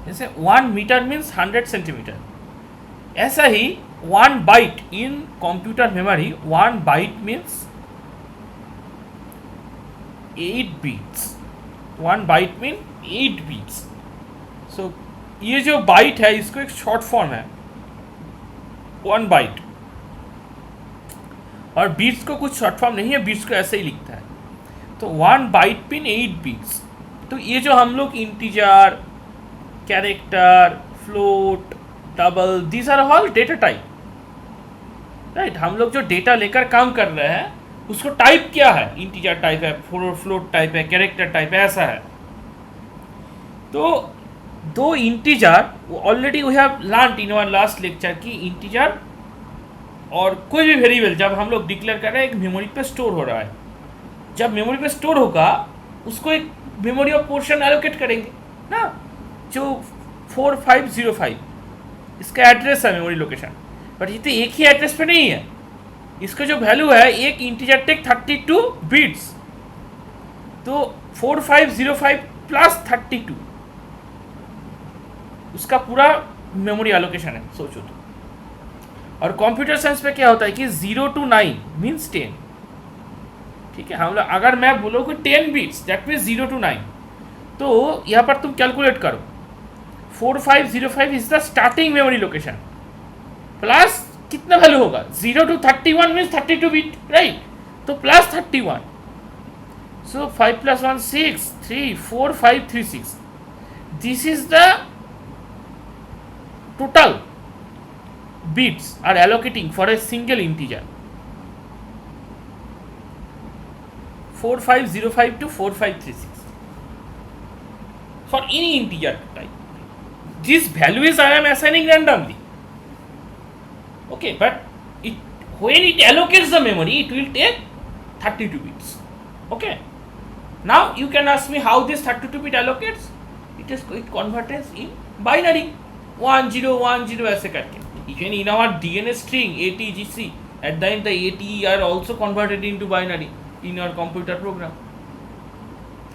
जैसे 1 metre means 100 centimetre, ऐसा ही 1 byte in computer memory, 1 byte means 8 bits, 1 byte mean 8 bits. So ये जो बाइट है इसको एक शॉर्ट फॉर्म है 1 बाइट, और बीट्स को कुछ शॉर्ट फॉर्म नहीं है, बीट्स को ऐसे ही लिखता है। तो 1 बाइट पिन 8 बीट्स। तो ये जो हम लोग integer, character, float, double, these are all data type, right. हम लोग जो डेटा लेकर काम कर रहे हैं उसको टाइप क्या है, इंटीजर टाइप है, फ्लोट टाइप है, कैरेक्टर टाइप है, ऐसा है। तो दो integer, already we have learn in our last lecture कि इंटीजर और कोई भी वेरिएबल जब हम लोग डिक्लेयर कर रहे हैं एक मेमोरी पे स्टोर हो रहा है, जब मेमोरी पे स्टोर होगा उसको एक मेमोरी ऑफ पोर्शन एलोकेट करेंगे ना, जो 4505 इसका एड्रेस है, मेमोरी लोकेशन। बट ये तो एक ही एड्रेस पे नहीं है, इसका जो वैल्यू है एक इंटीजर टेक 32 बिट्स, तो 4505 प्लस 32 उसका पूरा मेमोरी एलोकेशन है, सोचो तो। और कंप्यूटर साइंस में क्या होता है कि 0 to 9 मीन्स 10, ठीक है। हम लोग अगर मैं बोलो कि 10 बिट्स दैट मीन्स 0 to 9, तो यहाँ पर तुम कैलकुलेट करो, 4505 is the starting memory location, plus कितना वैल्यू होगा, 0 to 31 मीन्स 32 बिट, राइट। तो plus 31, so 5 + 1 6, 3 4 5 3 6, this is the total bits are allocating for a single integer, 4505 to 4536 for any integer type. This values I am assigning randomly, okay, but when it allocates the memory it will take 32 bits, okay. Now you can ask me how this 32 bit allocates. It converts in binary 1010 ऐसे करके। Even in our DNA string ATGC, at the end the AT are also converted into binary in your computer program.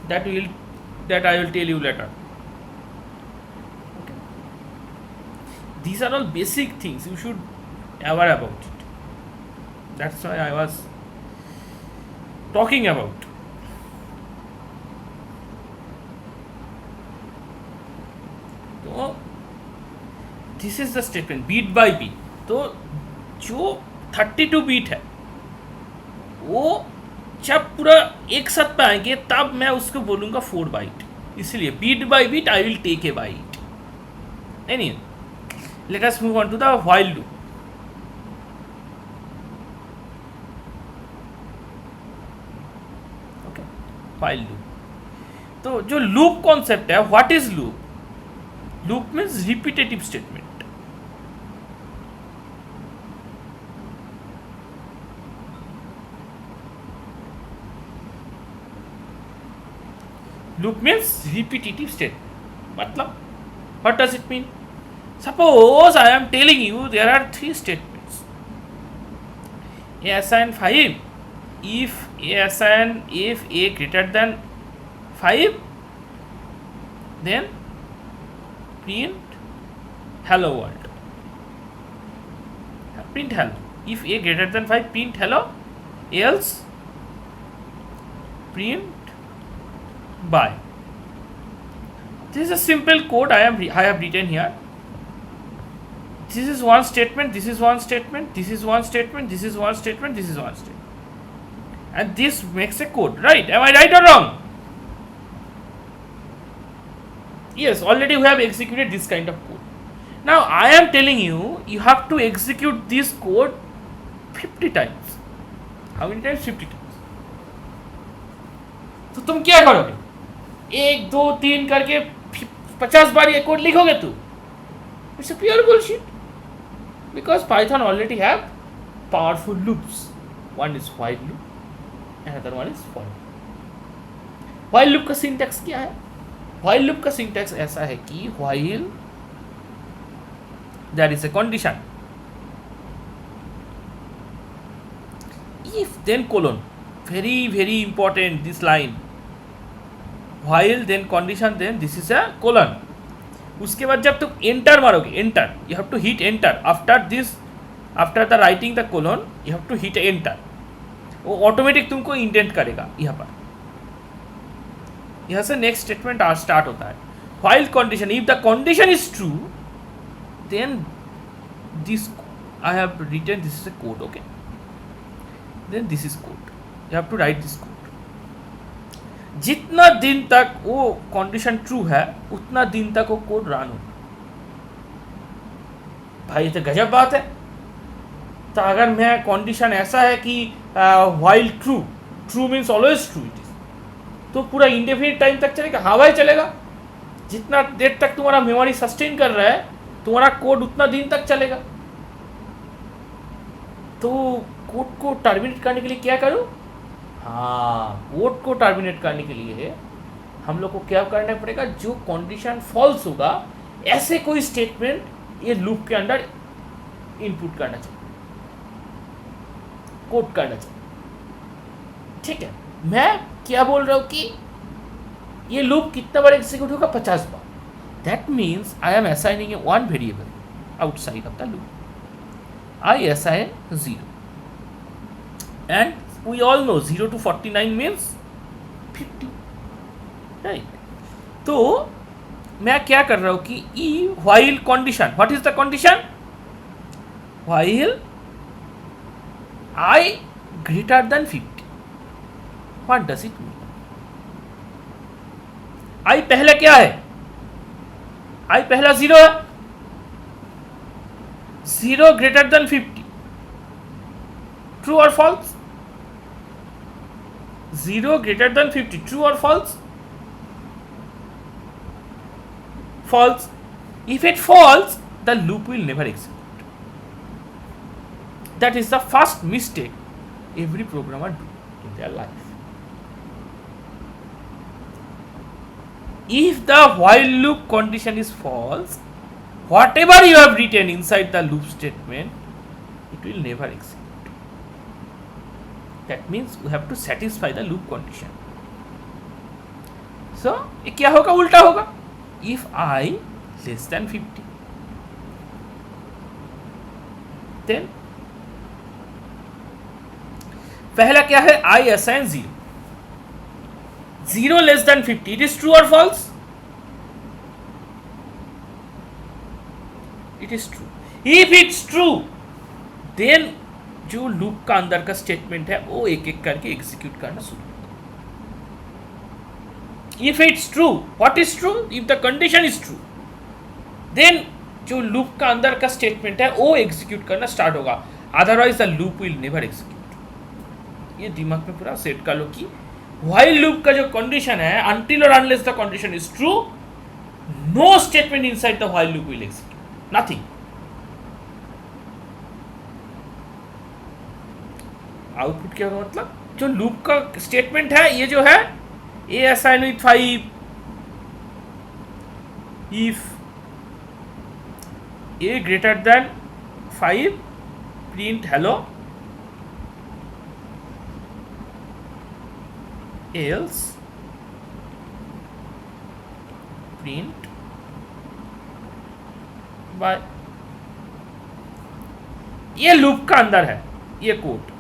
That I will tell you later. Okay. These are all basic things you should aware about it. That's why I was talking about. So this is the statement bit by bit. तो जो 32 beat है वो जब पूरा एक साथ पे आएंगे तब मैं उसको बोलूँगा 4 बाइट, इसलिए bit by bit I will take a byte. Any let us move on to the while loop. Okay, while loop. तो जो लूप कॉन्सेप्ट है, what is loop? Loop means repetitive statement. Loop means repetitive statement. मतलब, what does it mean? Suppose I am telling you there are 3 statements. A assign 5, if A greater than 5, then print hello world. Print hello. If A greater than 5, print hello. Else print by. This is a simple code I have written here. This is one statement, this is one statement, this is one statement, this is one statement, this is one statement, and this makes a code, right? Am I right or wrong? Yes, already we have executed this kind of code. Now I am telling you, you have to execute this code 50 times. How many times? 50 times. तो तुम क्या करोगे? 1 2 3 करके 50 बार ये code लिखोगे तू? It's a pure bullshit. Because Python already have powerful loops. One is while loop, another one is for loop. While loop का syntax क्या है? While loop का syntax ऐसा है कि while there is a condition, if then colon, very important this line, while then condition then this is a colon, उसके बाद जब तुम एंटर मारोगे, enter, you have to hit enter after this, after the writing the colon you have to hit enter, वो automatic तुमको indent करेगा यहाँ पर। यहाँ से नेक्स्ट स्टेटमेंट स्टार्ट होता है। While condition, if the condition is true then this, I have written this is a code, okay, then this is code, you have to write this code. जितना दिन तक वो कंडीशन ट्रू है उतना दिन तक वो कोड रन हो। भाई ये तो गजब बात है। तो अगर मैं कंडीशन ऐसा है कि while true, true means always true it is, तो पूरा इंडेफिनिट टाइम तक चलेगा। हाँ भाई चलेगा, जितना देर तक तुम्हारा मेमोरी सस्टेन कर रहा है तुम्हारा कोड उतना दिन तक चलेगा। तो कोड को टर्मिनेट करने के लिए क्या करूं? हाँ, कोड को टर्मिनेट करने के लिए हम लोग को क्या करना पड़ेगा, जो कंडीशन फॉल्स होगा ऐसे कोई स्टेटमेंट ये लूप के अंदर इनपुट करना चाहिए, कोड करना चाहिए। ठीक है, मैं क्या बोल रहा हूं कि ये लूप कितना बार एग्जीक्यूट होगा? 50 बार। That means I am assigning a one variable outside of the loop. I assign 0 and we all know 0 to 49 means 50, right? तो मैं क्या कर रहा हूं कि e while condition, what is the condition? While I greater than 50, what does it mean? I पहले क्या है? I पहला 0 है, 0 greater than 50, true or false? 0 greater than 50, true or false? False. If it false, the loop will never execute. That is the first mistake every programmer do in their life. If the while loop condition is false, whatever you have written inside the loop statement, it will never execute. That means we have to satisfy the loop condition. So ये क्या होगा? उल्टा होगा। If I less than 50, then पहला क्या है? I assign 0, 0 less than 50, it is true or false? It is true. If it's true, then जो loop का अंदर का स्टेटमेंट है वो एक एक करके एग्जीक्यूट करना शुरू होगा। If it's true, what is true? If the condition is true, then जो लूप का अंदर का स्टेटमेंट है वो एग्जीक्यूट करना स्टार्ट होगा, otherwise the loop will never execute. ये दिमाग में पूरा सेट कर लो कि व्हाइल लूप का जो कंडीशन है, अनटिल और unless the condition is true, no statement inside the while loop will execute, nothing. Output क्या होगा? मतलब जो लूप का स्टेटमेंट है ये जो है, a assign with 5, if a greater than 5 print hello, else print bye. ये लूप का अंदर है ये कोड।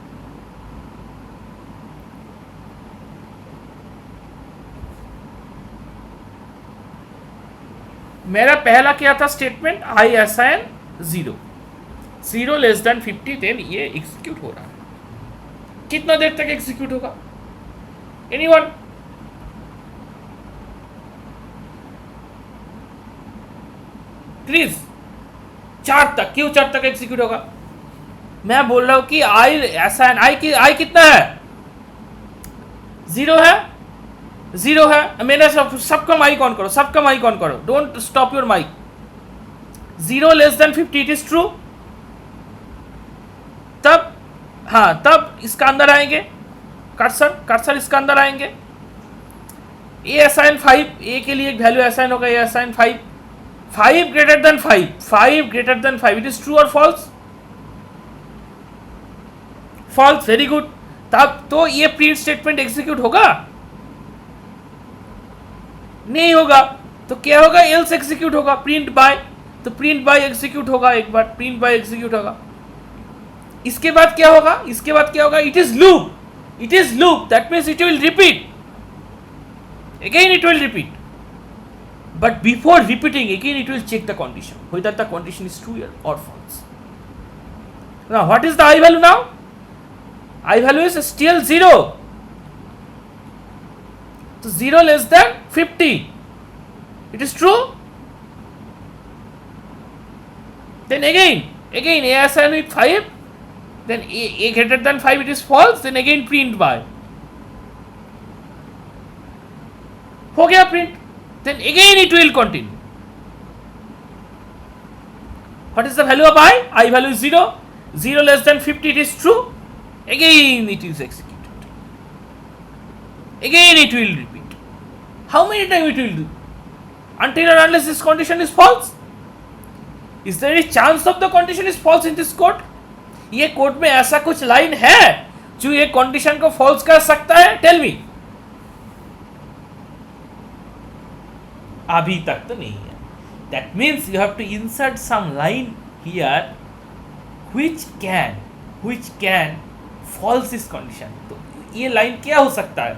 मेरा पहला क्या था statement? I assign 0, 0 less than 50, then ये एग्जीक्यूट हो रहा है। कितना देर तक एग्जीक्यूट होगा? एनीवन? प्लीज 4 तक। क्यों 4 तक एग्जीक्यूट होगा? मैं बोल रहा हूं कि आई असाइन, आई कितना है? 0 है, 0 है। मैंने सबका माइक ऑन करो, सबका माइक ऑन करो, don't stop your mic. 0 less than 50, it is true. तब हाँ, तब इसका अंदर आएंगे, कर्सर इसका अंदर आएंगे। ए असाइन 5, ए के लिए एक वैल्यू असाइन होगा, a assign 5, 5 greater than 5, 5 greater than 5, it is true और फॉल्स? False, very good. तब तो ये प्रिंट स्टेटमेंट एग्जीक्यूट होगा? नहीं होगा। तो क्या होगा, एल्स एग्जीक्यूट होगा, प्रिंट बाय, तो प्रिंट बाय एग्जीक्यूट होगा, एक बार प्रिंट बाय एग्जीक्यूट होगा। इसके बाद क्या होगा, इसके बाद क्या होगा, it is loop, it is loop, that means it will repeat, again it will repeat, but before repeating again it will check the condition whether the condition is true or false. Now what is the I value now? I value is still 0, so 0 less than 50, it is true. Then again a assigned with 5, then a greater than 5 it is false, then again print by, हो गया print, then again it will continue. What is the value of I value is 0, 0 less than 50 it is true, again it is executed, again it will repeat. How many times it will do? Until and unless this condition is false. Is there any chance of the condition is false in this code? ये code में ऐसा कुछ line है जो ये condition को false कर सकता है? Tell me. अभी तक तो नहीं है। That means you have to insert some line here which can false this condition. तो ये लाइन क्या हो सकता है?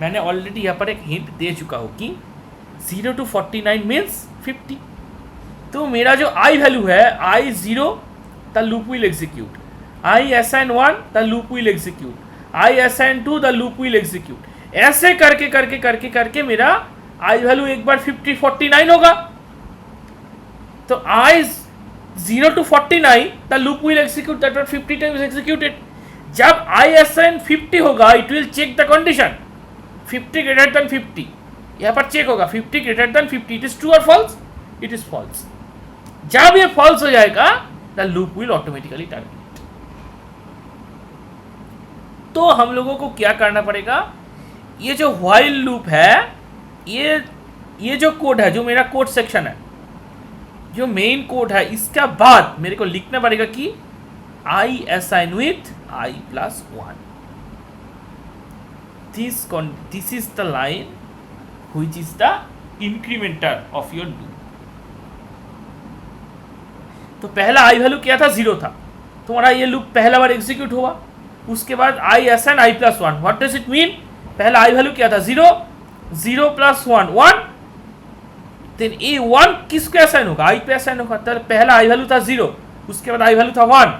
मैंने ऑलरेडी यहां पर एक हिंट दे चुका हूं कि 0 to 49 मीन्स 50। तो मेरा जो I वैल्यू है, I0 the loop will execute, I assign 1 the loop will execute, I assign 2 the loop will execute. ऐसे करके करके करके करके मेरा I वैल्यू एक बार 50 49 होगा। तो I0 to 49 the loop will execute, that means 50 times executed. जब I assign 50 होगा it will check the condition 50 greater than 50, यहाँ पर चेक होगा 50 greater than 50, it is true और फॉल्स, इट इज फॉल्स। जब ये फॉल्स हो जाएगा the loop will automatically terminate. तो हम लोगों को क्या करना पड़ेगा, ये जो व्हाइल लूप है, ये जो कोड है, जो मेरा कोड सेक्शन है, जो मेन कोड है, इसका बाद मेरे को लिखना पड़ेगा कि I assign with I plus 1. This is the line which is the incrementer of your loop. तो पहला I वैल्यू क्या था, 0 था। तुम्हारा ये लूप पहला बार एग्जीक्यूट हुआ, उसके बाद I assign I plus 1. What does it mean? पहला I वैल्यू क्या था, 0, 0 plus 1 1, देन ए 1 किसको असाइन होगा, I पे असाइन होगा। तो पहला I वैल्यू था 0, उसके बाद I वैल्यू था 1,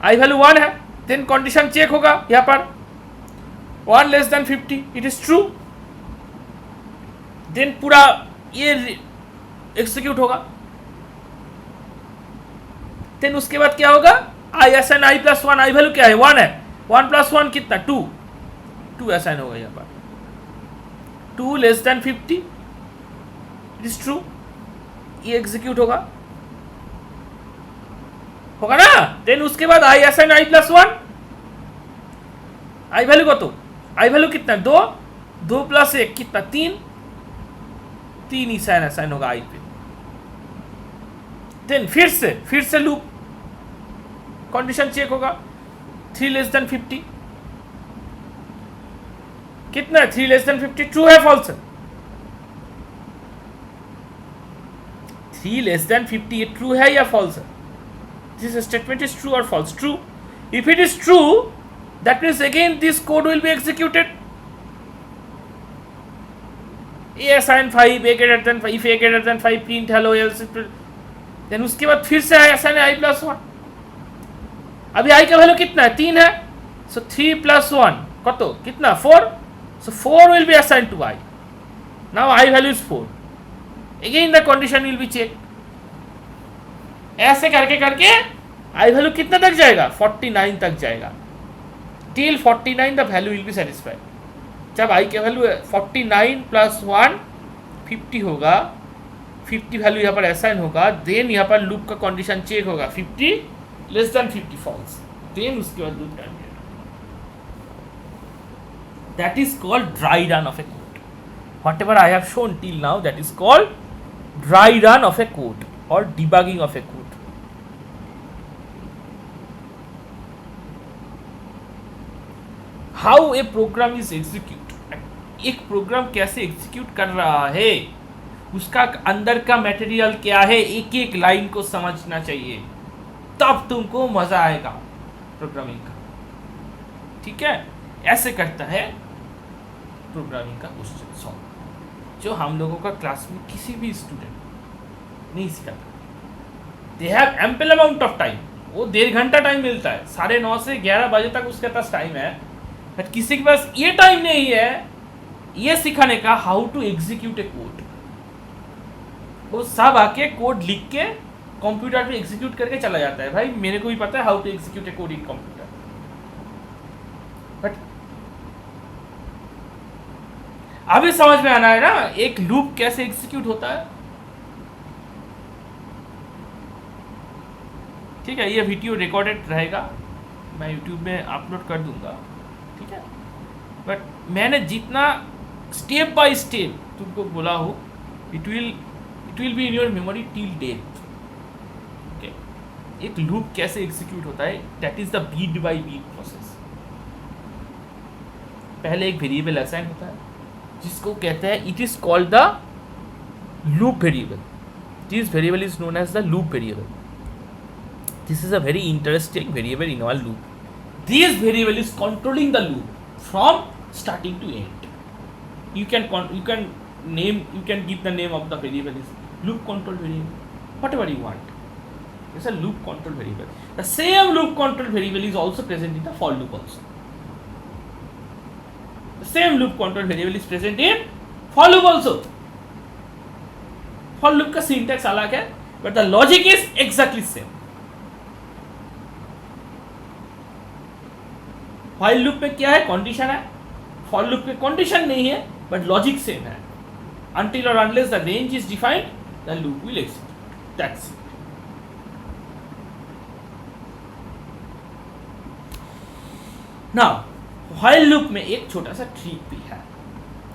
I वैल्यू 1 है, देन कंडीशन चेक होगा यहाँ पर 1 less than 50, it is true, then पूरा ये एग्जीक्यूट होगा। देन उसके बाद क्या होगा, I assign I plus 1, I value क्या है, 1 है, 1 plus 1 कितना, 2 असाइन होगा यहाँ पर, 2 less than 50, it is true, ये एग्जीक्यूट होगा ना। देन उसके बाद I assign I plus 1, I value को, तो I वैल्यू कितना, 2 प्लस 1 कितना, 3 ही असाइन होगा I पे। देन फिर से लूप कंडीशन चेक होगा, 3 लेस देन 50 कितना है, 3 लेस देन 50, ट्रू है फॉल्स है, 3 लेस देन 50 ये ट्रू है या फॉल्स है? दिस स्टेटमेंट इज ट्रू और false? True. If it is true, that means again this code will be executed. A assign 5, A greater than 5, if A greater than 5 print hello else, then उसके बाद फिर से I assign I plus 1। अभी I का value कितना है, 3 है, सो 3 plus 1 कतो कितना, 4, so 4 will be assigned to I। Now I value is 4, again the condition will be check. ऐसे करके करके I वैल्यू कितना तक जाएगा, 49 तक जाएगा, till 49 the value will be satisfied. जब I के वैल्यू 49 प्लस 1 50 होगा, 50 वैल्यू यहाँ पर असाइन होगा, देन यहाँ पर लूप का कंडीशन चेक होगा, 50 लेस देन 50 फॉल्स, देन उसके बाद loop terminate. That is called dry run of a code. Whatever I have shown till now, that is called dry run of a code और debugging of a code. How a program is execute, एक program कैसे execute कर रहा है, उसका अंदर का material क्या है, एक एक लाइन को समझना चाहिए, तब तुमको मजा आएगा प्रोग्रामिंग का। ठीक है, ऐसे करता है प्रोग्रामिंग का क्वेश्चन सॉल्व, जो हम लोगों का क्लास में किसी भी स्टूडेंट नहीं सिखाता। They have ample amount of time, वो 1.5 घंटा टाइम मिलता है, 9:30 से 11 बजे तक उसके पास टाइम है, बट किसी के पास ये टाइम नहीं है ये सिखाने का how to execute a code. वो सब आके कोड लिख के कंप्यूटर पे एग्जीक्यूट करके चला जाता है। भाई मेरे को भी पता है how to execute a code in computer, but अभी समझ में आना है ना एक लूप कैसे एग्जीक्यूट होता है। ठीक है, ये वीडियो रिकॉर्डेड रहेगा, मैं यूट्यूब में अपलोड कर दूंगा। ठीक है, बट मैंने जितना स्टेप बाय स्टेप तुमको बोला हो, it will be in your memory till date. Okay, एक लूप कैसे एग्जीक्यूट होता है, that is the bit by bit process. पहले एक वेरिएबल असाइन होता है जिसको कहते हैं, it is called the loop variable. This variable is known as the loop variable. This is a very interesting variable in our loop. This variable is controlling the loop from starting to end. You can give the name of the variable is loop control variable, whatever you want. It's a loop control variable. The same loop control variable is also present in the for loop also. The same loop control variable is present in for loop also. For loop का syntax अलग है, but the logic is exactly same. While loop में क्या है, condition है। For loop में condition नहीं है बट लॉजिक सेम है। until or unless the range is defined, the loop will execute. That's it. Now while loop में एक छोटा सा ट्रिक भी है।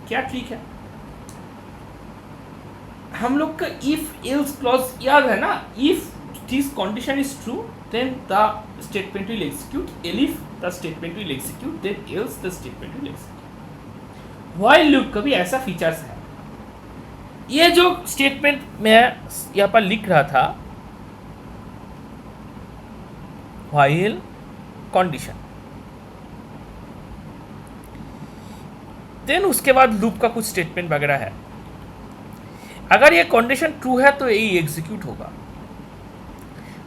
क्या ट्रिक है, हम लोग का इफ एल्स क्लॉज याद है ना। If this condition is true then the statement will execute, if the statement will execute, then else the statement will execute. while loop का भी ऐसा फीचर्स है। ये जो स्टेटमेंट मैं यहाँ पर लिख रहा था, while condition, then उसके बाद लूप का कुछ स्टेटमेंट वगैरह है। अगर ये कंडीशन ट्रू है तो यही एग्जीक्यूट होगा,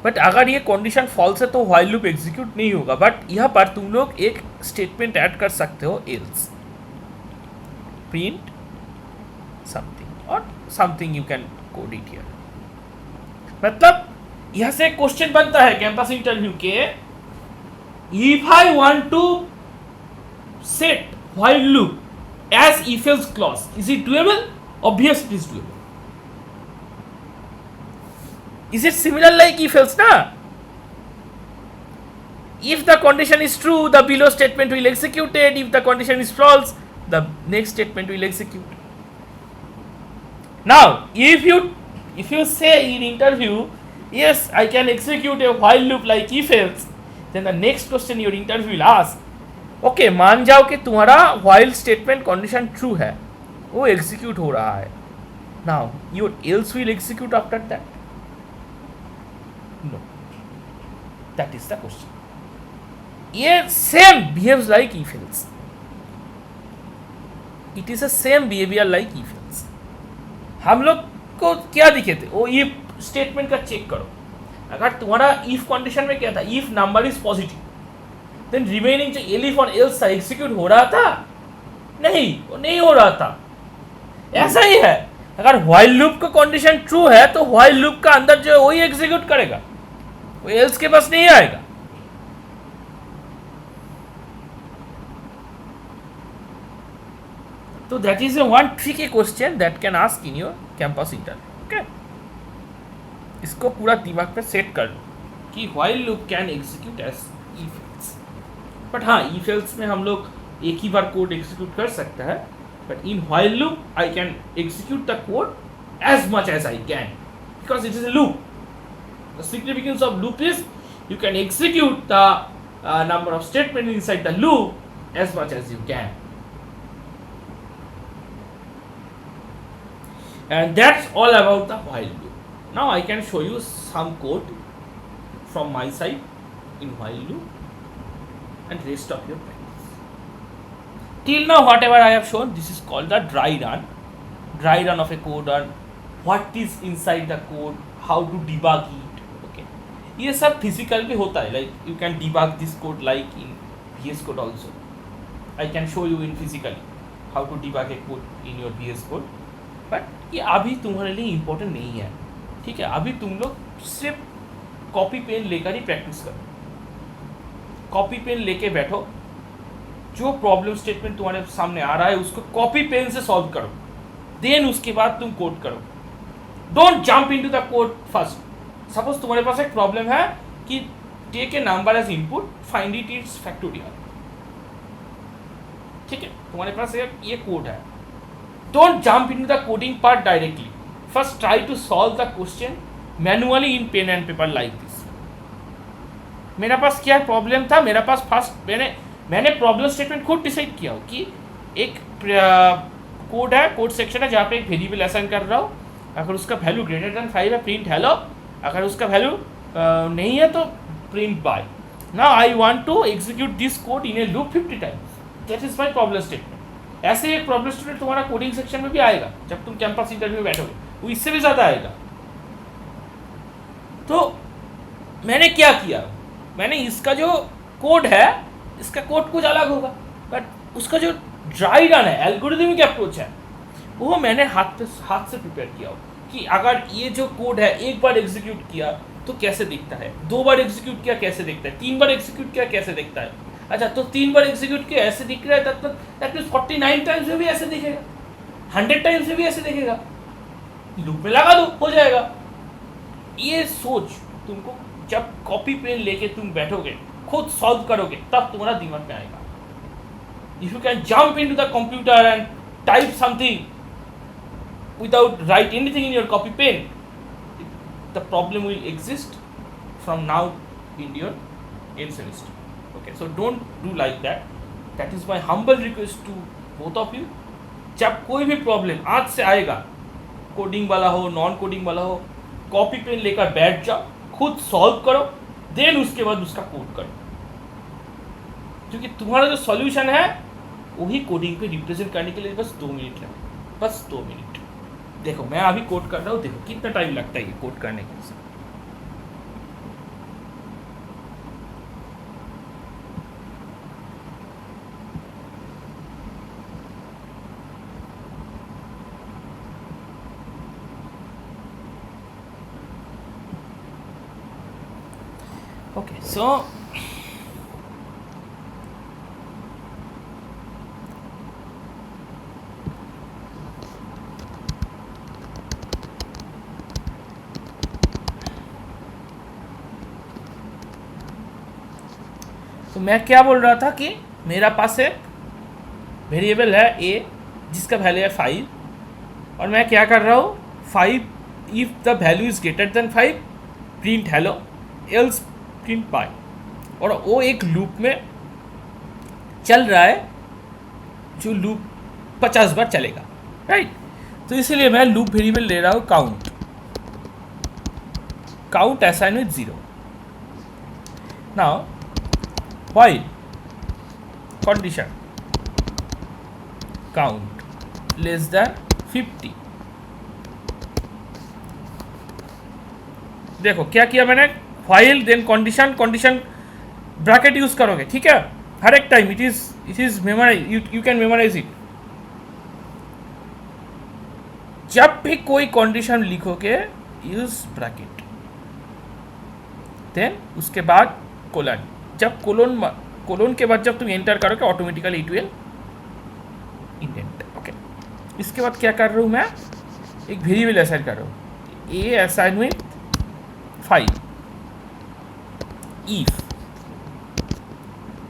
बट अगर ये कंडीशन फॉल्स है तो व्हाइल लूप एग्जीक्यूट नहीं होगा। बट यहाँ पर तुम लोग एक स्टेटमेंट ऐड कर सकते हो, एल्स प्रिंट समथिंग और something, you can code it here. मतलब यहाँ से क्वेश्चन बनता है कैंपस इंटरव्यू के, if I want to set while loop as if else clause, is it doable? Obviously is doable. Is it similar like if else na? If the condition is true, the below statement will execute it. If the condition is false, the next statement will execute. Now, if you say in interview, yes, I can execute a while loop like if else, then the next question your interview will ask, okay, मान जाओ कि तुम्हारा while statement condition true है, वो execute हो रहा है. Now, your else will execute after that. No, that is the question. ये same behaves like if else. It is a same behavior like if else. हम लोग को क्या दिखे थे, वो if स्टेटमेंट का चेक करो। अगर तुम्हारा if कंडीशन में क्या था, if number is positive, then remaining जो elif और else था एग्जीक्यूट हो रहा था? नहीं, वो नहीं हो रहा था। ऐसा ही है, अगर while लूप का कंडीशन ट्रू है तो while लूप का अंदर जो है वही एग्जीक्यूट करेगा, वो एल्स के पास नहीं आएगा। तो that is a one tricky question that can ask in your campus interview. Okay, इसको पूरा दिमाग पे सेट कर लो कि while loop can execute as if else. But हाँ, इफ एल्स में हम लोग एक ही बार कोड एग्जीक्यूट कर सकता है, but in while loop I can execute the code as much as I can, because it is a loop. The significance of loop is you can execute the number of statements inside the loop as much as you can. And that's all about the while loop. Now I can show you some code from my side in while loop and rest of your practice. Till now whatever I have shown, this is called the dry run of a code, or what is inside the code, how to debug it. Okay, ये सब physical भी होता है, like you can debug this code like in VS Code also. I can show you in physically how to debug a code in your VS Code, but ये अभी तुम्हारे लिए important नहीं है, ठीक है. अभी तुम लोग सिर्फ कॉपी पेन लेकर ही प्रैक्टिस करो. कॉपी पेन लेके बैठो, जो प्रॉब्लम स्टेटमेंट तुम्हारे सामने आ रहा है उसको कॉपी पेन से सॉल्व करो, देन उसके बाद तुम कोड करो. Don't jump into the code first. Suppose तुम्हारे पास एक प्रॉब्लम है कि take a number as input, find it it's factorial, ठीक है. तुम्हारे पास ये कोड है. Don't jump into the coding part directly. First try to solve the question manually in pen and paper like this. मेरा पास क्या प्रॉब्लम था, मेरा पास फर्स्ट मैंने प्रॉब्लम स्टेटमेंट खुद डिसाइड किया हो कि एक कोड है, कोड सेक्शन है जहाँ पे एक वेरिएबल असाइन कर रहा हूँ. अगर उसका वैल्यू ग्रेटर देन 5 है प्रिंट हेलो, अगर उसका वैल्यू नहीं है तो print bye. Now I want to execute this code in a loop 50 times. That is my problem statement. ऐसे एक प्रॉब्लम स्टेटमेंट तुम्हारा कोडिंग सेक्शन में भी आएगा जब तुम कैंपस इंटरव्यू में बैठोगे, वो इससे भी ज़्यादा आएगा. तो मैंने क्या किया, मैंने इसका जो कोड है, इसका कोड कुछ अलग होगा, बट उसका जो ड्राई रन है, एल्गोरिथमिक अप्रोच है, वो मैंने हाथ से प्रिपेयर किया हो कि अगर ये जो कोड है एक बार एग्जीक्यूट किया तो कैसे दिखता है, 2 बार एग्जीक्यूट किया कैसे दिखता है, 3 बार एग्जीक्यूट किया कैसे दिखता है. अच्छा, तो 3 बार एग्जीक्यूट किया ऐसे दिख रहा है, तब तक दैट मीन्स 49 टाइम्स में भी ऐसे दिखेगा, 100 टाइम्स में भी ऐसे दिखेगा. लूप में लगा दो, हो जाएगा. ये सोच तुमको जब कॉपी पेन लेके तुम बैठोगे, खुद सॉल्व करोगे, तब तुम्हारा दिमाग में आएगा. If you can jump into the computer and type something without write anything in your copy pen, the problem will exist from now in your end semester. Okay, so don't do like that. That is my humble request to both of you. जब कोई भी problem आज से आएगा, coding वाला हो non coding वाला हो, कॉपी पेन लेकर बैठ जाओ, खुद सॉल्व करो, देन उसके बाद उसका कोड करो. क्योंकि तुम्हारा जो सॉल्यूशन है वही कोडिंग पे रिप्रेजेंट करने के लिए बस 2 मिनट लगे, बस 2 मिनट. देखो मैं अभी कोड कर रहा हूँ, देखो कितना टाइम लगता है ये कोड करने के लिए. ओके, सो मैं क्या बोल रहा था कि मेरा पास एक वेरिएबल है a जिसका वैल्यू है 5, और मैं क्या कर रहा हूँ, 5 if the value is greater than 5 print hello, else print bye. और वो एक लूप में चल रहा है जो लूप 50 बार चलेगा, राइट. तो इसलिए मैं लूप वेरिएबल ले रहा हूँ count assign with 0. Now while condition count less than 50. देखो क्या किया मैंने, while then condition bracket use करोगे, ठीक है, हर एक time. It is memorise, you can memorise it. जब भी कोई कंडीशन लिखोगे यूज ब्रैकेट, देन उसके बाद कोलन. जब कोलोन के बाद जब तुम एंटर करोगे automatically it will indent. Okay, इसके बाद क्या कर रहा हूँ मैं, एक वेरिएबल असाइन कर रहा हूँ, a assign with 5 if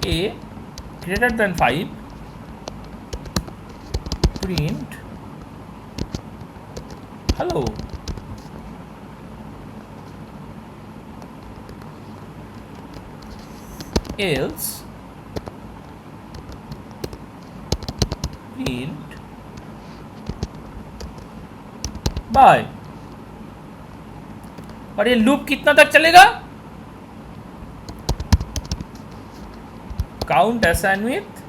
a greater than 5 print hello. else print bye, और ये लूप कितना तक चलेगा, count assign with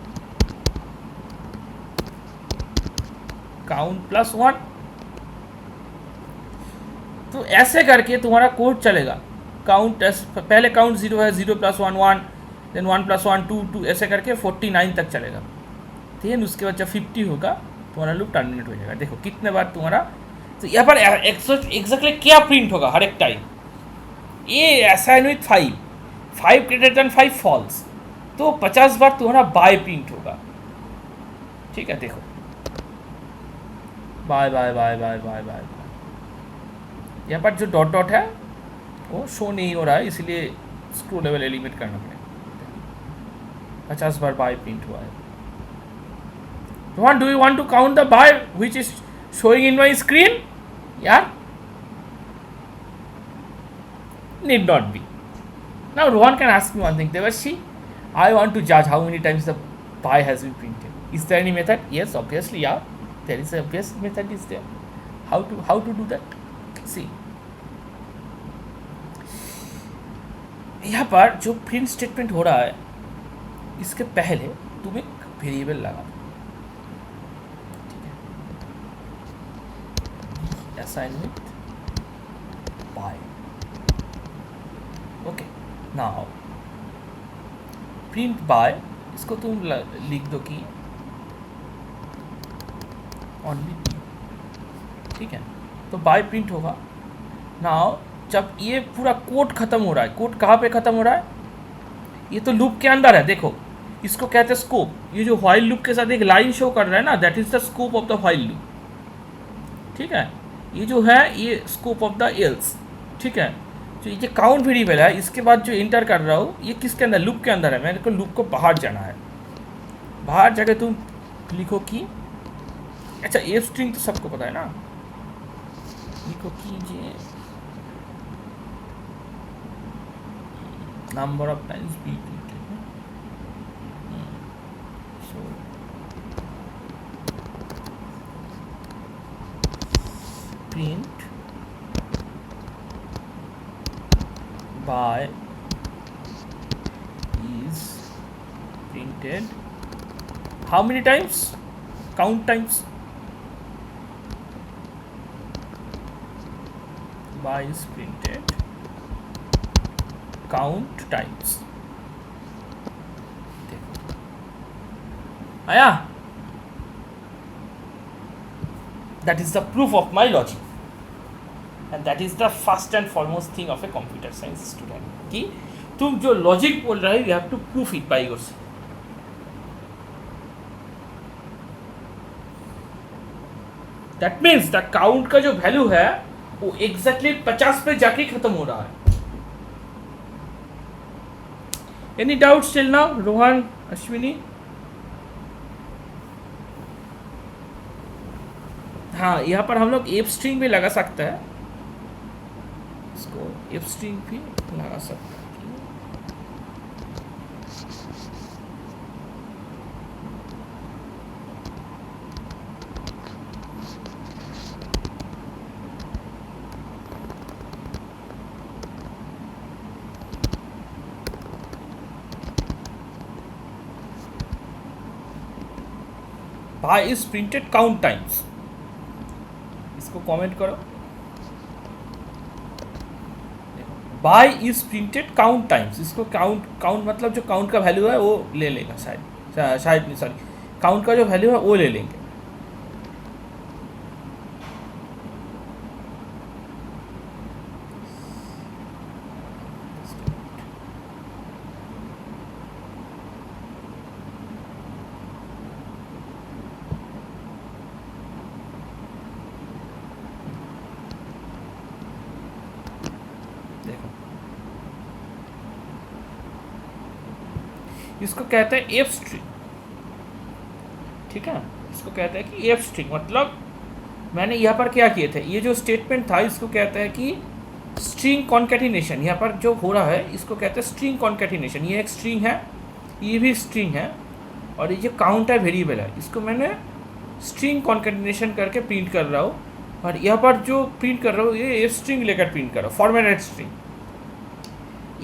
count plus 1। तो ऐसे करके तुम्हारा कोड चलेगा, काउंट पहले काउंट 0 है, 0 + 1 1, देन 1 + 1 2 2, ऐसे करके 49 तक चलेगा। ठीक, उसके बाद जब 50 होगा तुम्हारा लूप टर्मिनेट हो जाएगा। देखो कितने बार तुम्हारा, तो यहाँ पर एग्जैक्टली क्या प्रिंट होगा हर एक टाइम, ये assign with 5 greater than 5 false, तो 50 बार तुम्हारा बाय प्रिंट होगा। ठीक है, देखो bye bye bye bye bye bye, यहाँ पर जो डॉट डॉट है वो शो नहीं हो रहा है, इसलिए स्क्रू लेवल एलिमिनेट करना पड़ेगा। 50 बार बाय प्रिंट हुआ है। Rohan, do you want to count the bar which is showing in my screen? Yeah? Need not be. Now Rohan can ask me one thing. Devarshi, I want to judge how many times the pi has been printed. Is there any method? Yes, obviously, yeah. There is a obvious method is there. How to do that? See. यहाँ पर जो print statement हो रहा है, इसके पहले तुम एक वेरिएबल लगा, assign with by, okay, now print by, इसको तुम लिख दो कि only p, ठीक है, तो by प्रिंट होगा। नाउ जब ये पूरा कोड खत्म हो रहा है, कोड कहाँ पे खत्म हो रहा है, ये तो लूप के अंदर है, देखो इसको कहते हैं स्कोप। ये जो व्हाइल लूप के साथ एक लाइन शो कर रहा है ना, that is the scope of the while loop. ठीक है, ये जो है ये स्कोप ऑफ द एल्स। ठीक है, तो ये काउंट वेरिएबल है, इसके बाद जो इंटर कर रहा हूँ ये किसके अंदर, लूप के अंदर है। मेरे को लूप को बाहर जाना है, बाहर जाके तुम लिखो कि, अच्छा एफ स्ट्रिंग तो सबको पता है ना, लिखो कीजिए number of times be print by is printed how many times, count times, by is printed count times। आया, that is the proof of my logic, and that is the first and foremost thing of a computer science student, कि तुम जो logic बोल रहे हो you have to prove it by yourself। that means the count का जो value है वो exactly 50 पे जाके खत्म हो रहा है। any doubts till now, Rohan, Ashwini? हाँ, यहाँ पर हम लोग एफ स्ट्रिंग भी लगा सकते हैं, इसको एफ स्ट्रिंग भी लगा सकते हैं। by is printed count times, इसको कमेंट करो। Bye is printed count times, इसको काउंट मतलब जो काउंट का वैल्यू है वो ले लेगा, शायद नहीं, सॉरी, काउंट का जो वैल्यू है वो ले लेंगे। इसको कहते हैं एफ स्ट्रिंग। ठीक है, इसको कहते हैं कि एफ स्ट्रिंग, मतलब मैंने यहाँ पर क्या किए थे, ये जो स्टेटमेंट था इसको कहते हैं कि स्ट्रिंग कॉन्कैटिनेशन। यहाँ पर जो हो रहा है इसको कहते हैं स्ट्रिंग कॉन्कैटिनेशन। ये एक स्ट्रिंग है, ये भी स्ट्रिंग है, और ये जो काउंट है वेरिएबल है, इसको मैंने स्ट्रिंग कॉन्केटिनेशन करके प्रिंट कर रहा हूँ, और यहाँ पर जो प्रिंट कर रहा हूँ ये स्ट्रिंग लेकर प्रिंट कर रहा हूँ, फॉर्मेटेड स्ट्रिंग।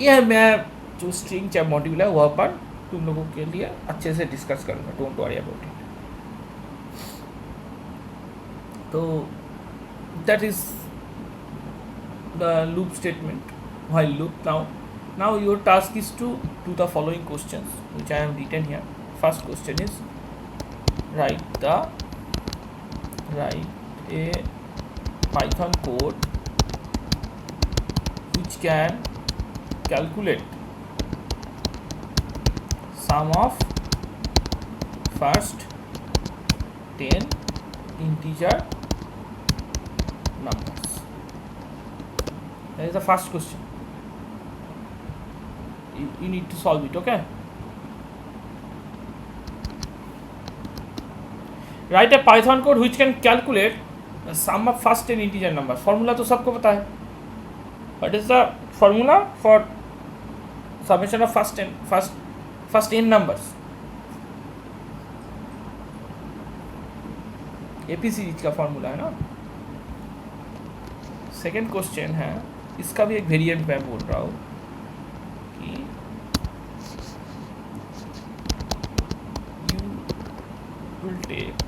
ये मैं जो स्ट्रिंग चाहे मॉड्यूल है वहाँ पर तुम लोगों के लिए अच्छे से डिस्कस करूँगा, डोंट वरी अबाउट इट। तो that is the loop statement, while loop. Now your task is to do the following questions which I have written here. First question is write a Python code which can calculate sum of first 10 integer numbers. That is the first question. You need to solve it, okay? Write a Python code which can calculate the sum of first 10 integer numbers. Formula तो सबको पता है. What is the formula for summation of first n numbers? AP series का formula है ना. Second question है, इसका भी एक वेरिएंट मैं बोल रहा हूँ कि you will take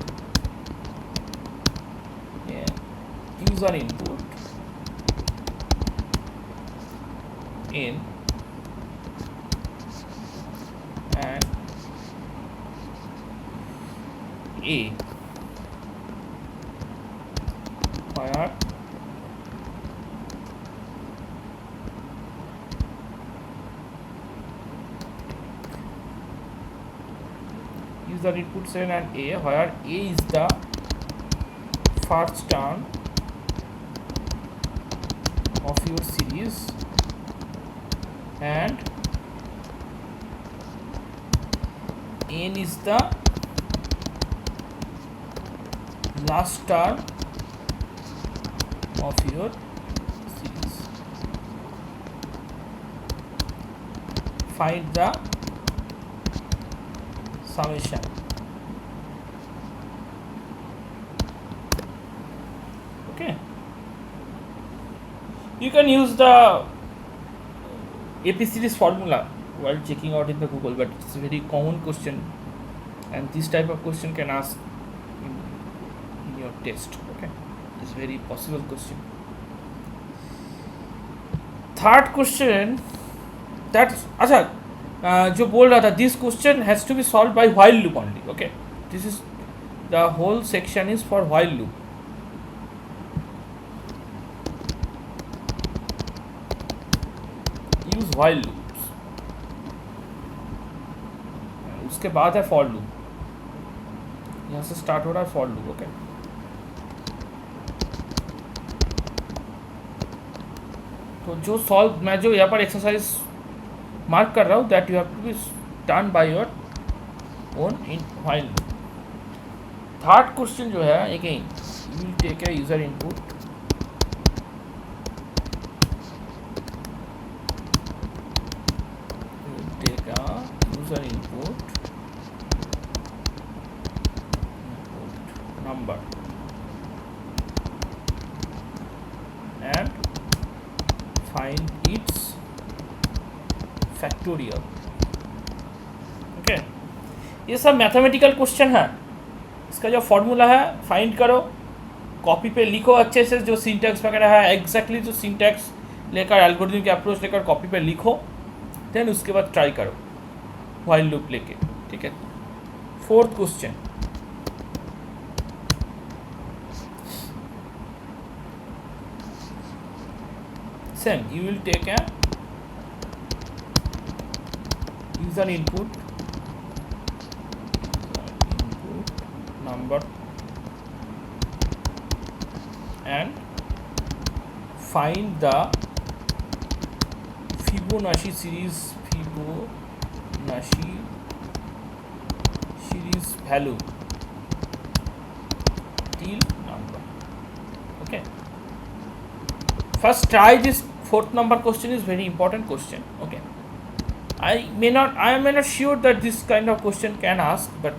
a user input in and a where user inputs in and a where a is the first term of your series and n is the last term of your series. Find the summation. Okay, you can use the AP series formula while checking out in the Google, but it's a very common question and this type of question can ask in your test. Okay, it's very possible question. Third question, that's अच्छा जो बोल रहा था, this question has to be solved by while loop only. Okay, this is the whole section is for while loop. Use while loops. उसके बाद है for loop. यहाँ से स्टार्ट हो रहा है for loop. Okay. तो जो सॉल्व मैं जो यहाँ पर एक्सरसाइज मार्क कर रहा हूँ, that you have to be done by your own in while loop. Third question जो है, again you will take a user input number and find its factorial. Okay, ये सब मैथमेटिकल क्वेश्चन है. इसका जो फॉर्मूला है फाइंड करो, copy पे लिखो अच्छे से, जो सिंटैक्स वगैरह है एग्जैक्टली जो सिंटैक्स लेकर एल्गोरिथम के अप्रोच लेकर कॉपी पे लिखो, देन उसके बाद ट्राई करो व्हाइल लूप लेके. ठीक है. Fourth question, same, you will take a user input number and find the Fibonacci series value till number. Okay, first try this. Fourth number question is very important question. Okay, I am not sure that this kind of question can ask, but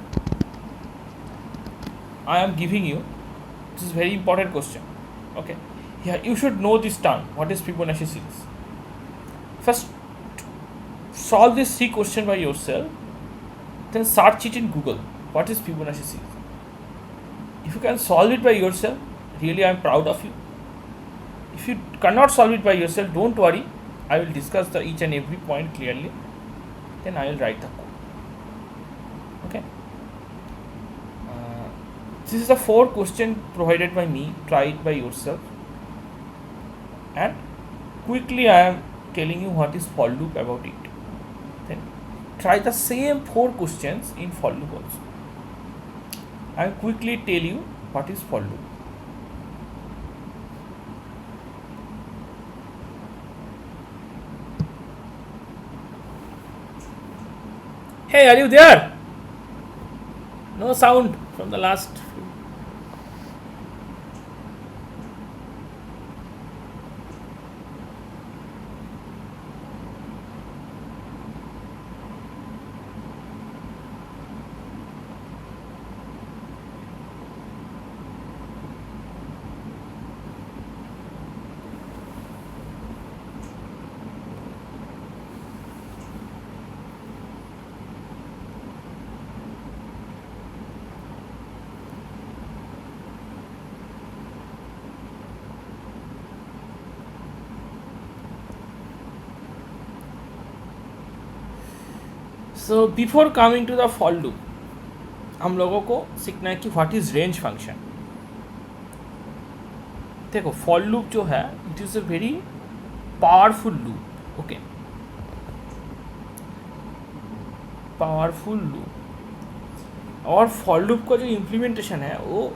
I am giving you, this is very important question. Okay, yeah, you should know this term. What is Fibonacci series? First, solve this 3 question by yourself. Then search it in Google. What is Fibonacci series? If you can solve it by yourself, really I am proud of you. If you cannot solve it by yourself, don't worry. I will discuss the each and every point clearly. Then I will write the code. Okay. This is the 4 question provided by me. Try it by yourself. And quickly I am telling you what is for loop about it. Then try the same 4 questions in for loop also. I will quickly tell you what is for loop. Hey, are you there? No sound from the last. So before coming to the for loop, हम लोगों को सीखना है कि what is range function. देखो for loop जो है it is a very powerful loop. Okay, powerful loop. और फॉर लूप का जो इम्प्लीमेंटेशन है वो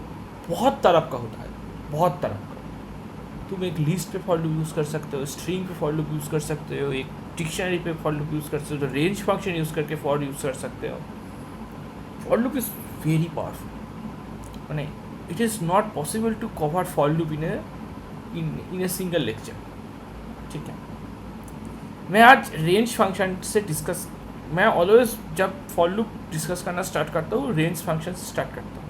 बहुत तरह का होता है, बहुत तरह का. तुम एक लिस्ट पे फॉर लूप यूज़ कर सकते हो, स्ट्रिंग पे फॉर लूप यूज़ कर सकते हो, एक डिक्शनरी पे फॉर लूप यूज़ कर सकते हो, रेंज फंक्शन यूज़ करके फॉर यूज़ कर सकते हो. For loop is very powerful. मैंने it is not possible to cover for loop in a single lecture. ठीक है, मैं आज रेंज फंक्शन से डिस्कस, मैं ऑलवेज जब फॉर लूप डिस्कस करना स्टार्ट करता हूँ रेंज फंक्शन से स्टार्ट करता हूँ.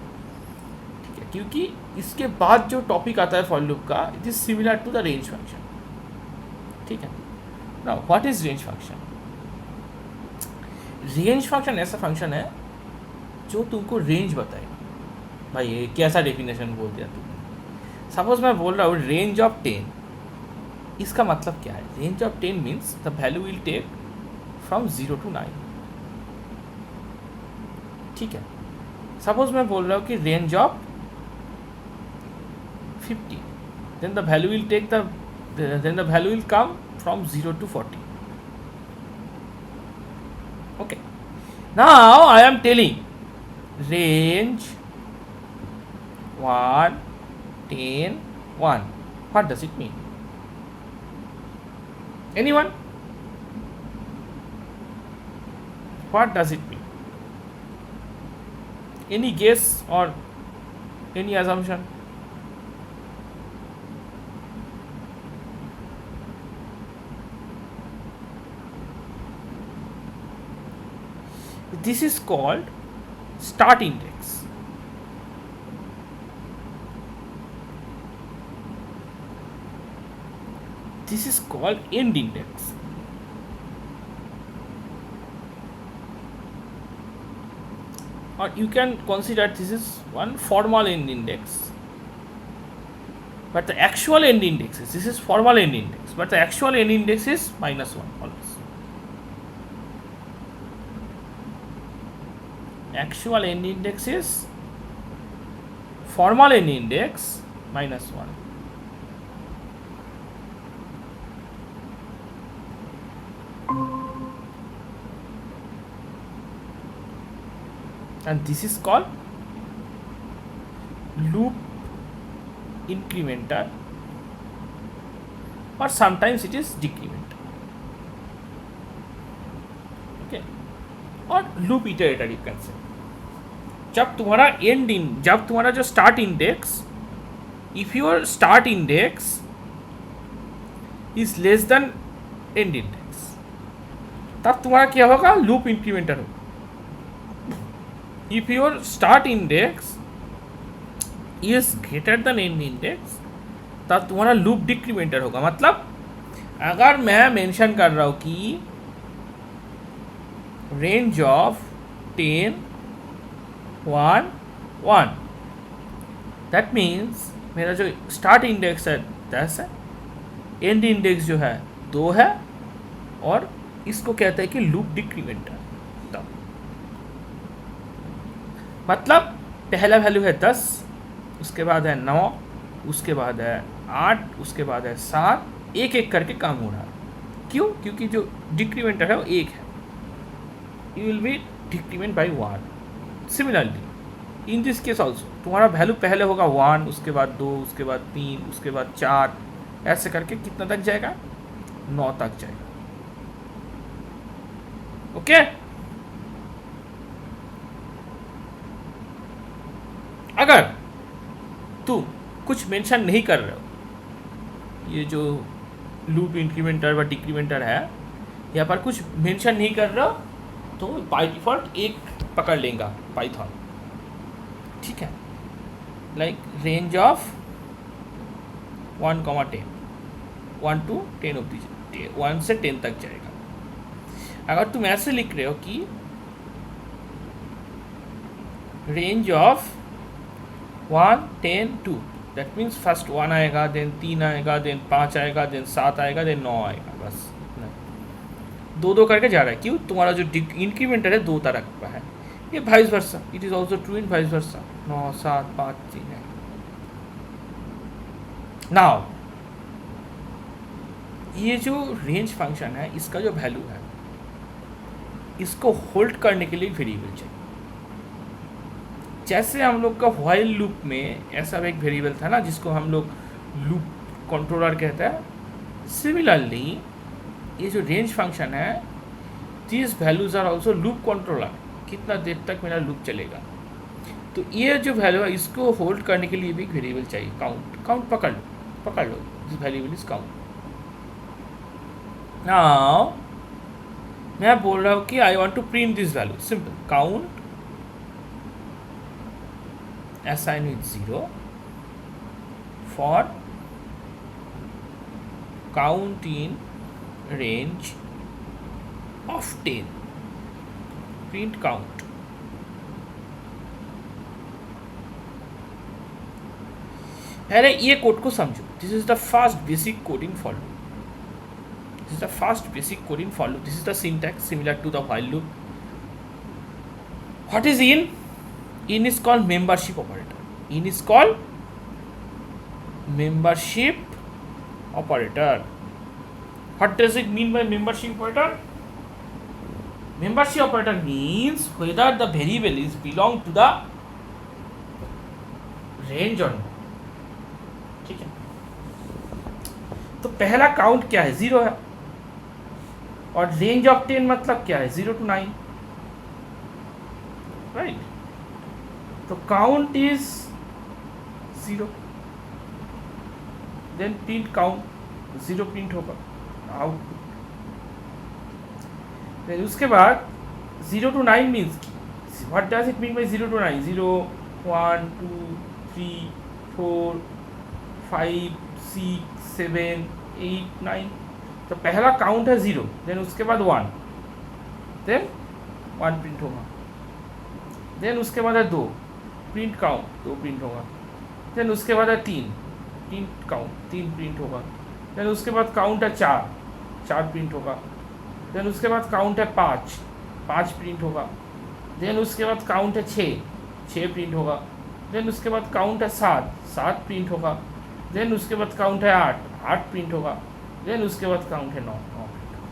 ठीक है, क्योंकि इसके बाद जो टॉपिक आता है फॉर लूप का it is similar to the range function. ठीक है, now what is range function? Range function ऐसा फंक्शन है जो तुमको रेंज बताएगा. भाई ये कैसा डेफिनेशन बोल दिया तुमने. सपोज मैं बोल रहा हूँ रेंज ऑफ 10, इसका मतलब क्या है? Range of 10 means the value will take from 0 to 9. ठीक है, सपोज मैं बोल रहा हूँ कि range of 50, then the value will take then the value will come from 0 to 40. Okay, now I am telling range 1 10 1. What does it mean? Anyone? What does it mean? Any guess or any assumption? This is called start index. This is called end index. Or you can consider this is one formal end index. But the actual end index is, this is formal end index, but the actual end index is -1 always. Actual end index is formal end index -1. And this is called loop incrementer, or sometimes it is decrementer. Okay, or loop iterator you can say. जब तुम्हारा जो start index, if your start index is less than and index, तब तुम्हारा क्या होगा? Loop इंक्रीमेंटर होगा. If your start index is greater then and index, तब तुम्हारा लूप डिक्रीमेंटर होगा। मतलब अगर मैं मेंशन कर रहा हूँ कि रेंज ऑफ 10 1 1, दैट मीन्स मेरा जो स्टार्ट इंडेक्स है 10 है, एंड इंडेक्स जो है 2 है, और इसको कहते हैं कि लूप डिक्रीमेंटर। तब मतलब पहला वैल्यू है 10, उसके बाद है 9, उसके बाद है 8, उसके बाद है 7, एक एक करके काम हो रहा है। क्यों? क्योंकि जो डिक्रीमेंटर है वो 1 है। You will be decrement by 1। Similarly in this case also तुम्हारा वैल्यू पहले होगा 1, उसके बाद 2, उसके बाद 3, उसके बाद 4, ऐसे करके कितना तक जाएगा? 9 तक जाएगा। ओके? अगर तुम कुछ मेंशन नहीं कर रहे हो, ये जो लूप इंक्रीमेंटर व डिक्रीमेंटर है यहाँ पर कुछ मेंशन नहीं कर रहे हो, तो बाय डिफॉल्ट एक पकड़ लेगा पाइथन। ठीक है, like range of 1, 10, 1 to 10 of the, 1 से 10 तक जाएगा। अगर तुम ऐसे लिख रहे हो कि range of 1, 10, 2, that means first 1 आएगा, देन 3 आएगा, देन 5 आएगा, देन 7 आएगा, देन 9 आएगा, बस दो दो करके जा रहा है। क्यों? तुम्हारा जो इंक्रीमेंटर है 2 तरह का है। ये vice versa, it is also true in vice versa. 9, 7, 5, 3 है। नाउ ये जो रेंज फंक्शन है, इसका जो वैल्यू है, इसको होल्ड करने के लिए वेरिएबल चाहिए। जैसे हम लोग का व्हाइल लूप में ऐसा एक वेरिएबल था ना, जिसको हम लोग लूप कंट्रोलर कहते हैं। सिमिलरली ये जो रेंज फंक्शन है, this values are also loop controller. कितना देर तक मेरा लूप चलेगा, तो ये जो वैल्यू है इसको होल्ड करने के लिए भी एक वेरिएबल चाहिए। काउंट पकड़ लो, this variable is count. Now मैं बोल रहा हूँ कि I want to print this value, simple count assign with 0 for count in range of 10, print count। पहले ये कोड को समझो। This is the first basic coding for loop. This is the first basic coding for loop. This is the syntax similar to the while loop. What is in? In is called membership operator. In is called membership operator. What does it mean by membership operator? Membership operator means whether the variable is belong to the range or not. ठीक है, तो पहला count क्या है? 0 है, और range of 10 मतलब क्या है? 0 to 9, राइट? तो count is 0, then print count, 0 print होगा आउटपुट। देन उसके बाद 0 to 9 means what does it mean by 0 to 9? 0, 1, 2, 3, 4, 5, 6, 7, 8, 9। तो पहला काउंट है 0, देन उसके बाद 1, देन 1 प्रिंट होगा। देन उसके बाद है 2, प्रिंट काउंट, 2 प्रिंट होगा। देन उसके बाद है 3, प्रिंट काउंट, 3 प्रिंट होगा। देन उसके बाद काउंट है 4, 4 प्रिंट होगा। देन उसके बाद काउंट है 5, 5 प्रिंट होगा। देन उसके बाद काउंट है 6, 6 प्रिंट होगा। देन उसके बाद काउंट है 7, 7 प्रिंट होगा। देन उसके बाद काउंट है 8, 8 प्रिंट होगा। देन उसके बाद काउंट है 9, 9 प्रिंट होगा।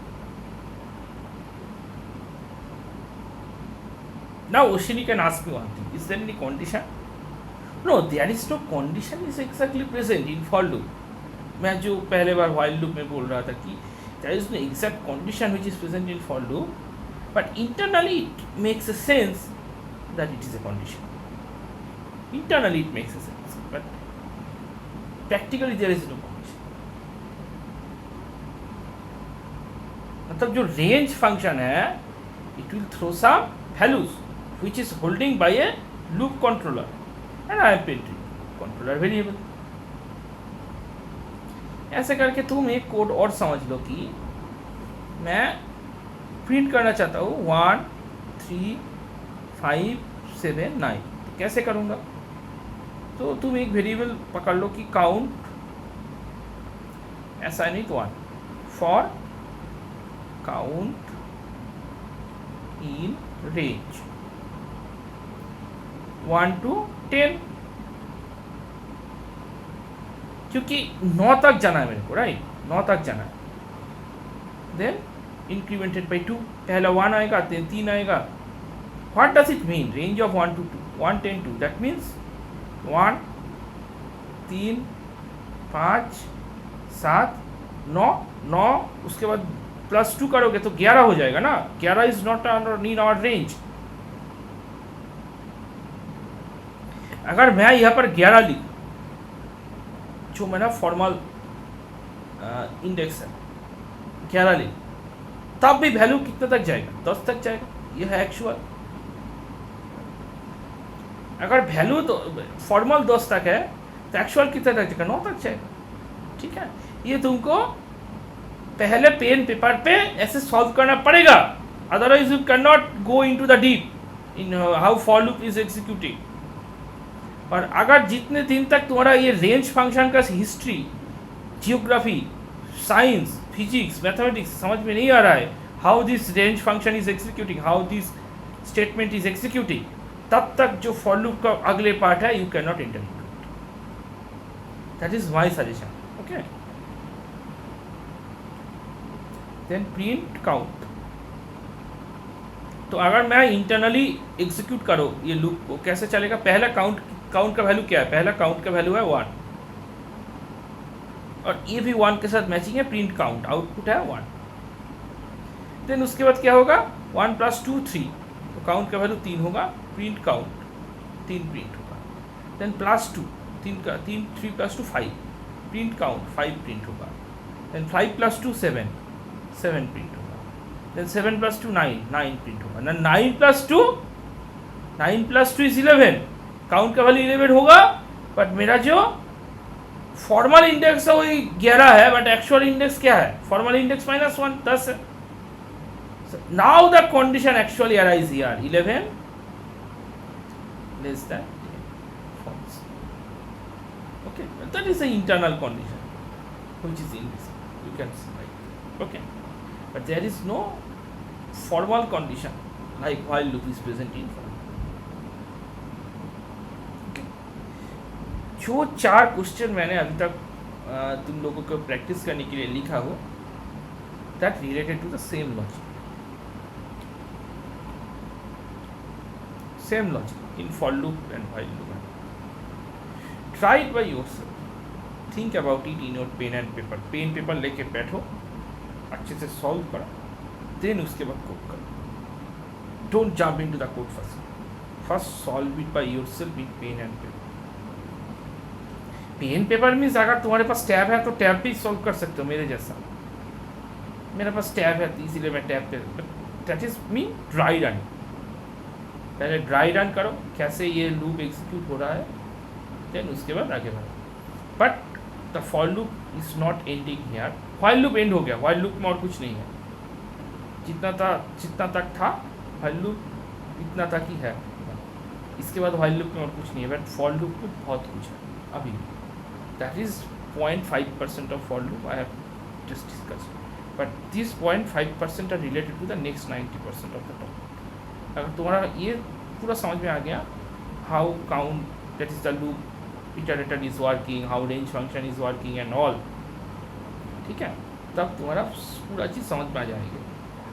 Now Oshini can ask me one thing, is there any condition? No, there is no condition is exactly present in for loop. मैं जो पहले बार while loop में बोल रहा था कि there is no exact condition which is present in for loop, but internally it makes a sense that it is a condition. Internally it makes a sense, but practically there is no condition. मतलब जो range function है, it will throw some values which is holding by a loop controller, and I am printing. Controller variable. ऐसे करके तुम एक code और समझ लो कि मैं प्रिंट करना चाहता हूँ 1 3 5 7 9, तो कैसे करूँगा? तो तुम एक वेरिएबल पकड़ लो कि count assign it 1 for count in range 1 to 10, क्योंकि 9 तक जाना है मेरे को, राइट? 9 तक जाना है। देन इंक्रीमेंटेड बाई 2, पहला 1 आएगा, 3 आएगा। What does it mean? Range of 1 to 2, 1 10 2, that means 1 3 5 7 9 9, उसके बाद +2 करोगे तो 11 हो जाएगा ना। 11 is not in our range. अगर मैं यहाँ पर 11 लिखूँ, जो मेरा फॉर्मल इंडेक्स है, 11 लिख, तब भी वैल्यू कितने तक जाएगा? 10 तक जाएगा। यह है एक्चुअल। अगर वैल्यू तो फॉर्मल 10 तक है तो एक्चुअल कितने तक जाएगा? 9 तक जाएगा। ठीक है, ये तुमको पहले पेन पेपर पे ऐसे सॉल्व करना पड़ेगा, otherwise you can not go into the deep in how for loop is executing. और अगर जितने दिन तक तुम्हारा ये रेंज फंक्शन का history, geography, science, physics, mathematics समझ में नहीं आ रहा है, how this range function is executing, how this statement is executing, तब तक जो फॉर लूप का अगले पार्ट है you can not enter into it. That is my suggestion. Okay, then print count. तो अगर मैं इंटरनली एग्जीक्यूट करो ये लूप को, कैसे चलेगा? पहला काउंट का वैल्यू क्या है? पहला काउंट का वैल्यू है 1, और ये भी 1 के साथ मैचिंग है। प्रिंट काउंट, आउटपुट है 1। देन उसके बाद क्या होगा? 1 + 2 3, तो काउंट का वैल्यू 3 होगा। प्रिंट काउंट 3 प्रिंट होगा। देन +2, 3 3 + 2 5, प्रिंट काउंट 5 प्रिंट होगा। देन 5 + 2 7 प्रिंट होगा। देन 7 + 2 9 प्रिंट होगा। 9 + 2 इज 11, काउंट का वैल्यू 11 होगा, बट मेरा जो फॉर्मल इंडेक्स है वही 11 है, बट एक्चुअल इंडेक्स क्या है? फॉर्मल इंडेक्स -1 10 है। Now the condition actually arise here, 11 less than 10 false. Okay, that is the internal condition which is in this, you can see, right? Okay, but there is no formal condition like while loop is present in for loop. Okay, जो 4 question मैंने अभी तक तुम लोगों को practice करने के लिए लिखा हो, that related to the same logic in for loop and while loop. Try it by yourself, think about it in your pen and paper लेके बैठो, अच्छे से सॉल्व करो, देन उसके बाद कोड करो। Don't jump into the code first solve it by yourself in pen and paper. Pen paper means अगर तुम्हारे पास टैब है तो टैब भी सॉल्व कर सकते हो, मेरे जैसा। मेरे पास टैब है इसीलिए मैं टैब पे, that is mean dry run. पहले ड्राई रन करो कैसे ये लूप एग्जीक्यूट हो रहा है, देन उसके बाद आगे बढ़ो। But the for loop is not ending here. While loop and हो गया, व्हाइल लूप में और कुछ नहीं है। जितना तक था व्हाइल लूप इतना तक ही है, इसके बाद व्हाइल लूप में और कुछ नहीं है। बट फॉर लूप में बहुत कुछ है अभी। That is 0.5% of for loop I have just discussed, but this 0.5% are related to the next 90% of the topic. अगर तुम्हारा ये पूरा समझ में आ गया, how count, that is the loop iterator is working, how range function is working and all, ठीक है, तब तुम्हारा पूरा चीज़ समझ में आ जाएगी।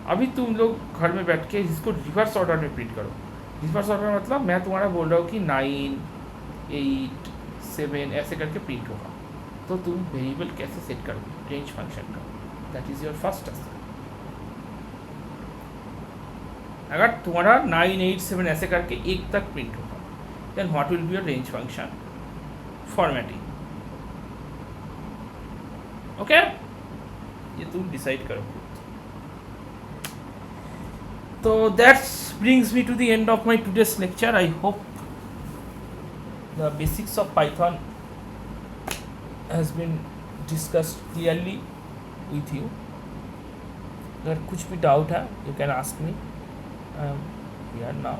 अभी तुम लोग घर में बैठ के इसको रिवर्स ऑर्डर में प्रिंट करो। रिवर्स ऑर्डर मतलब मैं तुम्हारा बोल रहा हूँ कि 9 8 7 ऐसे करके प्रिंट होगा, तो तुम वेरिएबल कैसे सेट करोगे रेंज फंक्शन का, that is your first task. अगर तुम्हारा 9 8 7 ऐसे करके 1 तक प्रिंट होगा, then what will be your range function formatting. Okay, ये तुम डिसाइड करो। तो that's brings me to the end of my today's lecture. I hope the basics of Python has been discussed clearly with you. अगर कुछ भी doubt है you can ask me. I am here now.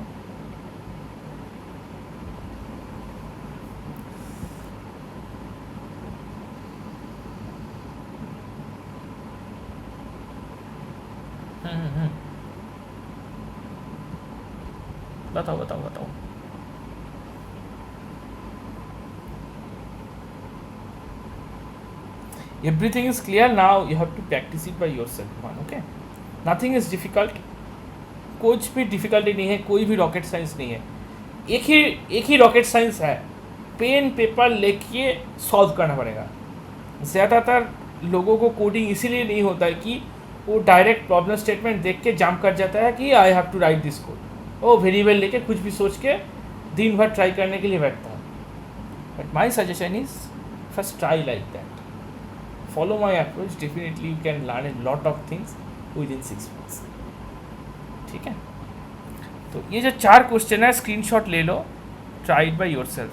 बताओ बताओ बताओ. Everything is clear now. You have to practice it by yourself, man. Okay? Nothing is difficult. कुछ भी difficulty नहीं है, कोई भी रॉकेट साइंस नहीं है. एक ही रॉकेट साइंस है, पेन पेपर लेके सॉल्व करना पड़ेगा. ज़्यादातर लोगों को कोडिंग इसीलिए नहीं होता है कि वो डायरेक्ट प्रॉब्लम स्टेटमेंट देख के जंप कर जाता है कि I have to write this code. वो वेरिएबल लेके कुछ भी सोच के दिन भर ट्राई करने के लिए बैठता है. But my suggestion is first try like that. Follow my approach. Definitely you can learn a lot of things within 6 months. ठीक है. तो ये जो 4 क्वेश्चन है स्क्रीनशॉट ले लो. Try it by yourself.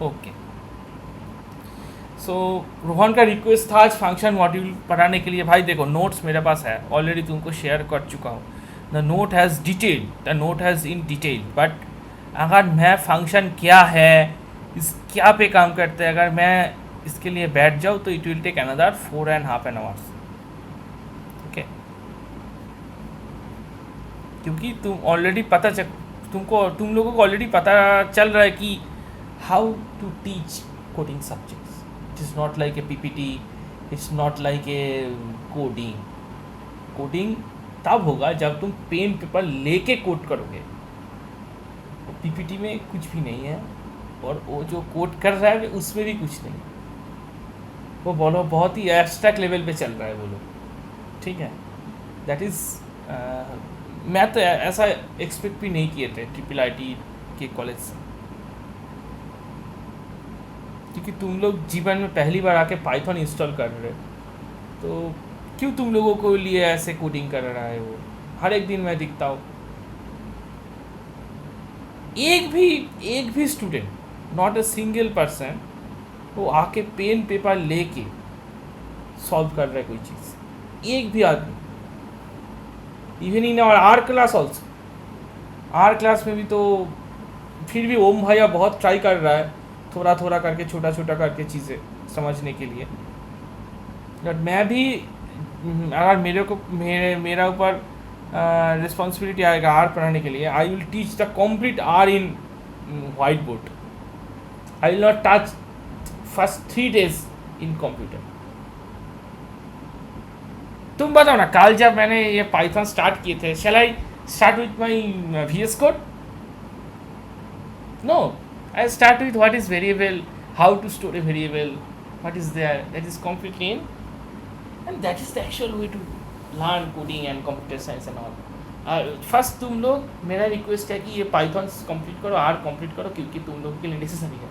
Okay. So Rohan का रिक्वेस्ट था आज फंक्शन मॉड्यूल पढ़ाने के लिए. भाई देखो नोट्स मेरे पास है, ऑलरेडी तुमको शेयर कर चुका हूँ. The note has in detail. But अगर मैं फंक्शन क्या है, इस क्या पे काम करते हैं, अगर मैं इसके लिए बैठ जाऊँ तो it will take another 4.5 hours. Okay. क्योंकि तुम लोगों को ऑलरेडी पता चल रहा है कि how to teach coding subjects. It is not like a PPT, it's not like a coding तब होगा जब तुम पेन पेपर लेके कोड करोगे. पीपीटी में कुछ भी नहीं है और वो जो कोड कर रहा है उसमें भी कुछ नहीं. वो बोलो बहुत ही एब्स्ट्रैक्ट लेवल पे चल रहा है वो लोग. ठीक है. दैट इज़ मैं तो ऐसा एक्सपेक्ट भी नहीं किए थे IIIT के कॉलेज से. क्योंकि तुम लोग जीवन में पहली बार आके पाइथन इंस्टॉल कर रहे हो, तो क्यों तुम लोगों को लिए ऐसे कोडिंग कर रहा है. वो हर एक दिन मैं दिखता हूँ, एक भी student, not a single person, वो आके पेन पेपर लेके सॉल्व कर रहा है कोई चीज़. एक भी आदमी. Even in R class also. R class में भी तो फिर भी ओम भैया बहुत ट्राई कर रहा है थोड़ा थोड़ा करके, छोटा छोटा करके चीज़ें समझने के लिए. बट मैं भी अगर मेरा ऊपर रिस्पॉन्सिबिलिटी आएगा आर पढ़ाने के लिए, I will teach the complete R in white board. I will not touch first 3 days in computer. तुम बताओ ना, कल जब मैंने ये पाइथन स्टार्ट किए थे, shall I start with my VS code? No, I start with what is variable, how to store a variable, what is there, that is completely in, and that is the actual way to learn coding and computer science and all. First तुम लोग, मेरा request है कि ये Python complete करो, R complete करो, क्योंकि तुम लोगों के लिए नेसेसरी है.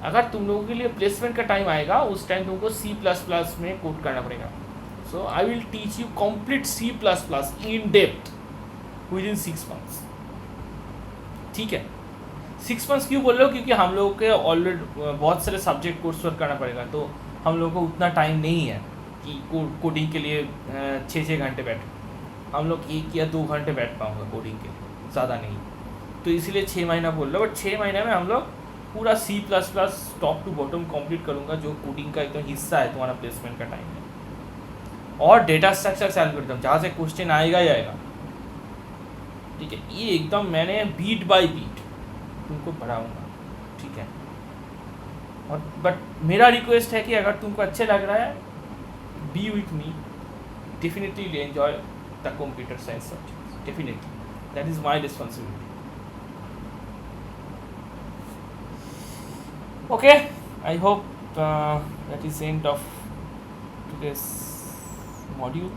अगर तुम लोगों के लिए प्लेसमेंट का टाइम आएगा, उस टाइम तुमको C++ में कोड करना पड़ेगा. So I will teach you complete C++ in depth within 6 months. ठीक है. 6 months क्यों बोल रहे हो? क्योंकि हम लोगों के ऑलरेडी बहुत सारे सब्जेक्ट कोर्स वर्क करना पड़ेगा, तो हम लोगों को उतना टाइम नहीं है कि कोडिंग के लिए 6 घंटे बैठ. हम लोग 1 या 2 घंटे बैठ पाऊँगा कोडिंग के लिए, ज़्यादा नहीं. तो इसीलिए 6 महीना बोल रहा हूँ. बट 6 महीने में हम लोग पूरा C++ top to bottom complete करूँगा, जो कोडिंग का एकदम हिस्सा है तुम्हारा प्लेसमेंट का टाइम में. और डेटा स्ट्रक्चर से एल्गोरिथम, जहाँ से क्वेश्चन आएगा ही आएगा. ठीक है. ये एकदम मैंने बीट बाय बीट तुमको पढ़ाऊँगा. ठीक है. और बट मेरा रिक्वेस्ट है कि अगर तुमको अच्छे लग रहा है, B with me, definitely enjoy the computer science subject. Definitely that is my responsibility. Okay, I hope that is the end of today's module.